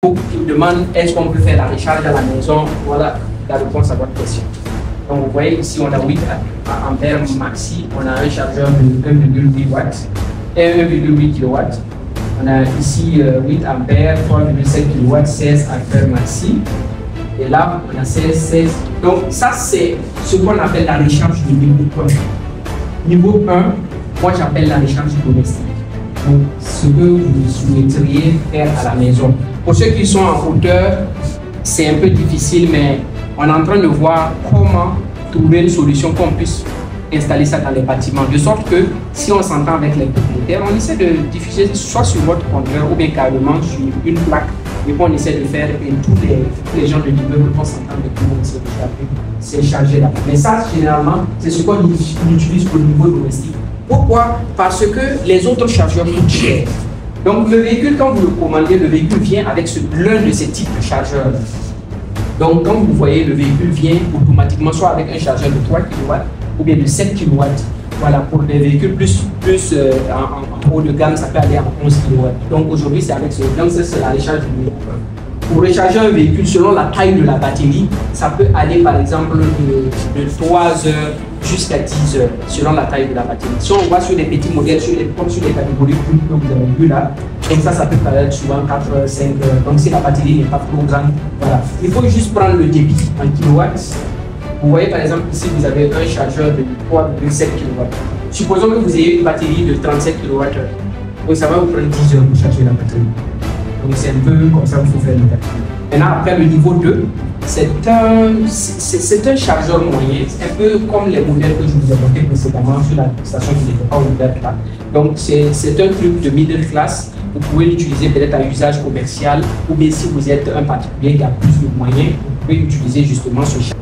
Beaucoup qui me demandent est-ce qu'on peut faire la recharge à la maison. Voilà la réponse à votre question. Donc vous voyez ici on a 8 ampères maxi, on a un chargeur de 1,8 watts et 1,8 kW. On a ici 8 ampères, 3,7 kW, 16 ampères maxi. Et là on a 16. Donc ça c'est ce qu'on appelle la recharge de niveau 1. Niveau 1, moi j'appelle la recharge domestique. Donc ce que vous souhaiteriez faire à la maison. Pour ceux qui sont en hauteur, c'est un peu difficile, mais on est en train de voir comment trouver une solution qu'on puisse installer ça dans les bâtiments. De sorte que si on s'entend avec les propriétaires, on essaie de diffuser soit sur votre compteur ou bien carrément sur une plaque. Et qu'on essaie de faire et tous les gens de l'immeuble vont s'entendre et tout le monde s'est chargé là. Mais ça, généralement, c'est ce qu'on utilise au niveau domestique. Pourquoi? Parce que les autres chargeurs coûtent cher. Donc le véhicule, quand vous le commandez, le véhicule vient avec l'un de ces types de chargeurs. Donc quand vous voyez, le véhicule vient automatiquement soit avec un chargeur de 3 kW ou bien de 7 kW. Voilà, pour les véhicules plus en haut de gamme, ça peut aller en 11 kW. Donc aujourd'hui, c'est avec ce. Donc c'est la recharge du niveau 1. Pour recharger un véhicule, selon la taille de la batterie, ça peut aller par exemple de 3 heures jusqu'à 10 heures, selon la taille de la batterie. Si on voit sur les petits modèles, comme sur les catégories que vous avez vu là, donc ça peut paraître souvent 4 heures, 5 heures. Donc si la batterie n'est pas trop grande, voilà. Il faut juste prendre le débit en kilowatts. Vous voyez par exemple ici, vous avez un chargeur de 3,7 kW. Supposons que vous ayez une batterie de 37 kWh. Donc ça va vous prendre 10 heures pour charger la batterie. Donc c'est un peu comme ça qu'il faut faire le calcul. Maintenant, après le niveau 2, c'est un chargeur moyen. C'est un peu comme les modèles que je vous ai montrés précédemment sur la station qui n'était pas ouverte là. Donc c'est un truc de middle class. Vous pouvez l'utiliser peut-être à usage commercial ou bien si vous êtes un particulier qui a plus de moyens, vous pouvez utiliser justement ce chargeur.